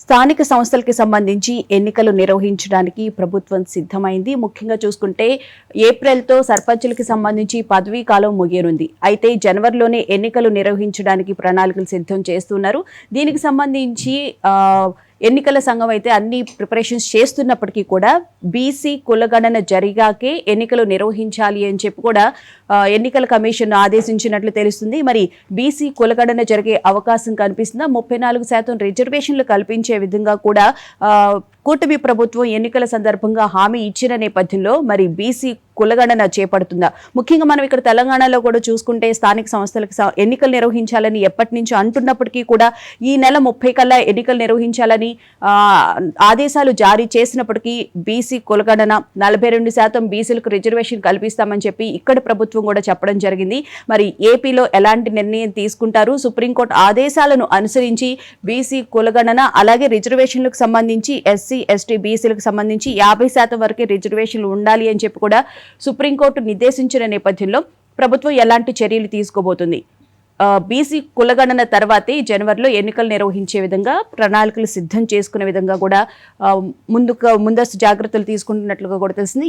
స్థానిక సంస్థలకి సంబంధించి ఎన్నికలు నిర్వహించడానికి ప్రభుత్వం సిద్ధమైంది. ముఖ్యంగా చూసుకుంటే ఏప్రిల్తో సర్పంచులకి సంబంధించి పదవీ కాలం ముగియనుంది. అయితే జనవరిలోనే ఎన్నికలు నిర్వహించడానికి ప్రణాళికలు సిద్ధం చేస్తున్నారు. దీనికి సంబంధించి ఎన్నికల సంఘం అయితే అన్ని ప్రిపరేషన్స్ చేస్తున్నప్పటికీ కూడా బీసీ కులగణన జరిగాకే ఎన్నికలు నిర్వహించాలి అని చెప్పి కూడా ఎన్నికల కమిషన్ ఆదేశించినట్లు తెలుస్తుంది. మరి బీసీ కులగణన జరిగే అవకాశం కనిపిస్తుందా? 34% రిజర్వేషన్లు కల్పించే విధంగా కూడా కూటమి ప్రభుత్వం ఎన్నికల సందర్భంగా హామీ ఇచ్చిన నేపథ్యంలో మరి బీసీ కులగణన చేపడుతుందా? ముఖ్యంగా మనం ఇక్కడ తెలంగాణలో కూడా చూసుకుంటే స్థానిక సంస్థలకు ఎన్నికలు నిర్వహించాలని ఎప్పటి నుంచో అంటున్నప్పటికీ కూడా ఈ నెల 30 కల్లా ఎన్నికలు నిర్వహించాలని ఆదేశాలు జారీ చేసినప్పటికీ బీసీ కులగణన 42% బీసీలకు రిజర్వేషన్ కల్పిస్తామని చెప్పి ఇక్కడ ప్రభుత్వం కూడా చెప్పడం జరిగింది. మరి ఏపీలో ఎలాంటి నిర్ణయం తీసుకుంటారు? సుప్రీంకోర్టు ఆదేశాలను అనుసరించి బీసీ కులగణన అలాగే రిజర్వేషన్లకు సంబంధించి ఎస్సీ ఎస్టీ బీసీలకు సంబంధించి 50% వరకే రిజర్వేషన్లు ఉండాలి అని చెప్పి కూడా సుప్రీంకోర్టు నిర్దేశించిన నేపథ్యంలో ప్రభుత్వం ఎలాంటి చర్యలు తీసుకోబోతుంది? బీసీ కులగణన తర్వాతే జనవరిలో ఎన్నికలు నిర్వహించే విధంగా ప్రణాళికలు సిద్ధం చేసుకునే విధంగా కూడా ముందస్తు జాగ్రత్తలు తీసుకుంటున్నట్లుగా కూడా తెలిసింది.